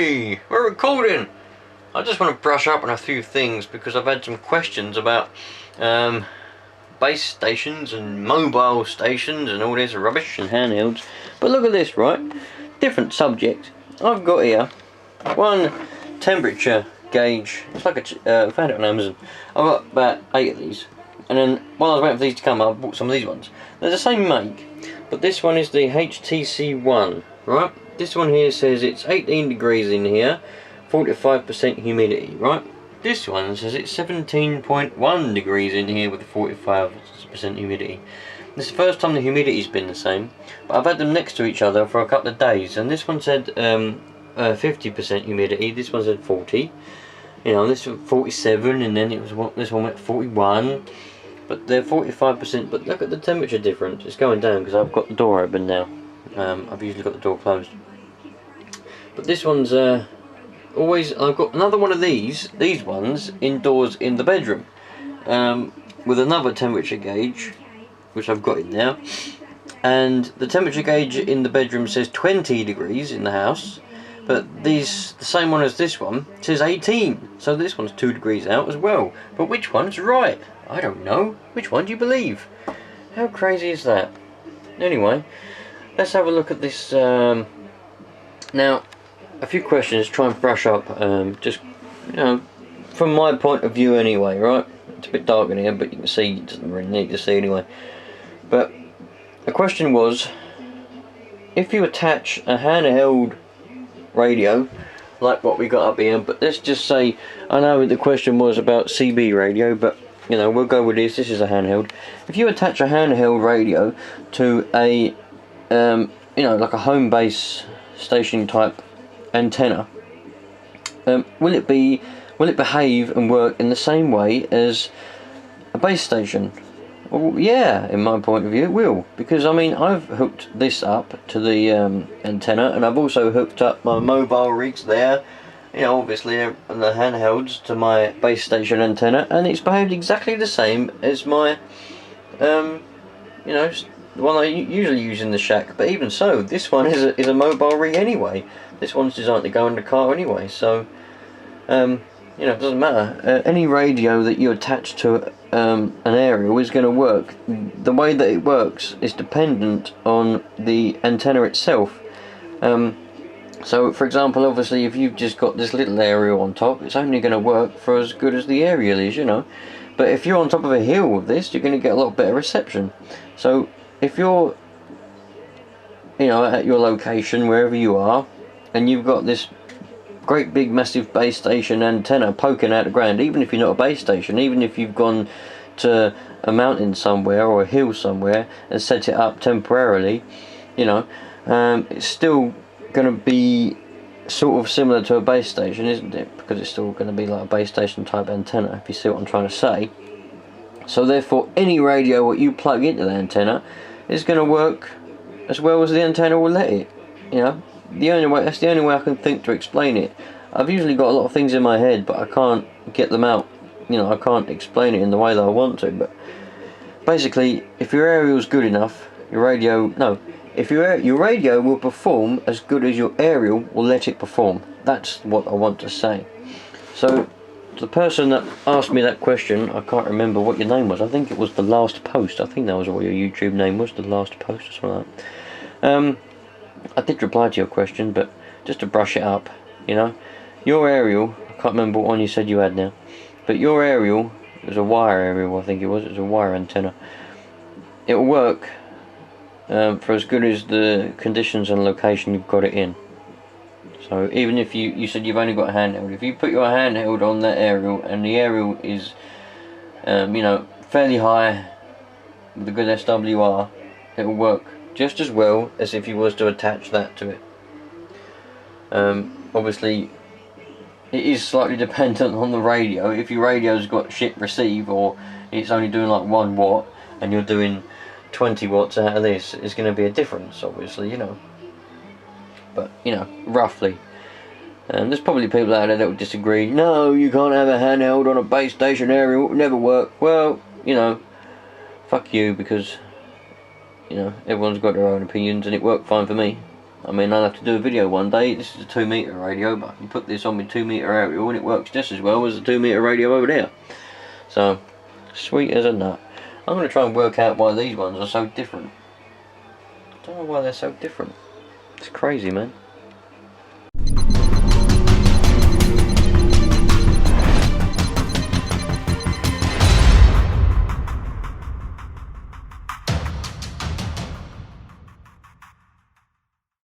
Hey, we're recording. I just want to brush up on a few things because I've had some questions about base stations and mobile stations and all this rubbish and handhelds. But look at this, right? Different subject. I've got here one temperature gauge. It's like I found it on Amazon. I've got about 8 of these. And then while I was waiting for these to come, I bought some of these ones. They're the same make, but this one is the HTC One, right? This one here says it's 18 degrees in here, 45% humidity, right? This one says it's 17.1 degrees in here with 45% humidity. This is the first time the humidity's been the same, but I've had them next to each other for a couple of days, and this one said 50% humidity, this one said 40. You know, this was 47, and then this one went 41. But they're 45%, but look at the temperature difference. It's going down because I've got the door open now. I've usually got the door closed. But this one's always, I've got another one of these ones, indoors in the bedroom. With another temperature gauge, which I've got in there. And the temperature gauge in the bedroom says 20 degrees in the house. But the same one as this one says 18. So this one's 2 degrees out as well. But which one's right? I don't know. Which one do you believe? How crazy is that? Anyway, let's have a look at this. Now, a few questions, try and brush up, just, you know, from my point of view anyway, right? It's a bit dark in here, but you can see, it doesn't really need to see anyway. But the question was, if you attach a handheld radio, like what we got up here, but let's just say, I know the question was about CB radio, but you know, we'll go with this is a handheld. If you attach a handheld radio to a you know, like a home base station type antenna, will it behave and work in the same way as a base station? Well, yeah, in my point of view it will, because I mean, I've hooked this up to the antenna, and I've also hooked up my mobile rigs there, you know, obviously, and the handhelds to my base station antenna, and it's behaved exactly the same as my you know, the one I usually use in the shack. But even so, this one is a mobile rig anyway. This one's designed to go in the car anyway, so you know, it doesn't matter. Any radio that you attach to an aerial is going to work. The way that it works is dependent on the antenna itself. So, for example, obviously, if you've just got this little aerial on top, it's only going to work for as good as the aerial is, you know. But if you're on top of a hill with this, you're going to get a lot better reception. So, if you're, you know, at your location, wherever you are, and you've got this great big massive base station antenna poking out the ground, even if you're not a base station, even if you've gone to a mountain somewhere or a hill somewhere and set it up temporarily, you know, it's still going to be sort of similar to a base station, isn't it? Because it's still going to be like a base station type antenna, if you see what I'm trying to say. So therefore, any radio what you plug into the antenna is going to work as well as the antenna will let it, you know. That's the only way I can think to explain it. I've usually got a lot of things in my head, but I can't get them out, you know, I can't explain it in the way that I want to. But basically, if your aerial's good enough, your radio will perform as good as your aerial will let it perform. That's what I want to say. So, the person that asked me that question, I can't remember what your name was. I think it was The Last Post. I think that was what your YouTube name was, The Last Post or something like that. I did reply to your question, but just to brush it up, you know, your aerial, I can't remember what one you said you had now, but your aerial, it was a wire aerial, I think it was a wire antenna. It will work for as good as the conditions and location you've got it in. So even if you said you've only got a handheld, if you put your handheld on that aerial and the aerial is you know, fairly high with a good SWR, it will work just as well as if you was to attach that to it. Obviously it is slightly dependent on the radio. If your radio's got shit receive, or it's only doing like 1 watt and you're doing 20 watts out of this, it's going to be a difference, obviously, you know. But, you know, roughly. There's probably people out there that would disagree. No, you can't have a handheld on a base station aerial, it would never work. Well, you know, fuck you, because, you know, everyone's got their own opinions and it worked fine for me. I mean, I'll have to do a video one day. This is a 2 metre radio, but I can put this on my 2 metre aerial and it works just as well as a 2 metre radio over there. So, sweet as a nut. I'm going to try and work out why these ones are so different. I don't know why they're so different. It's crazy, man.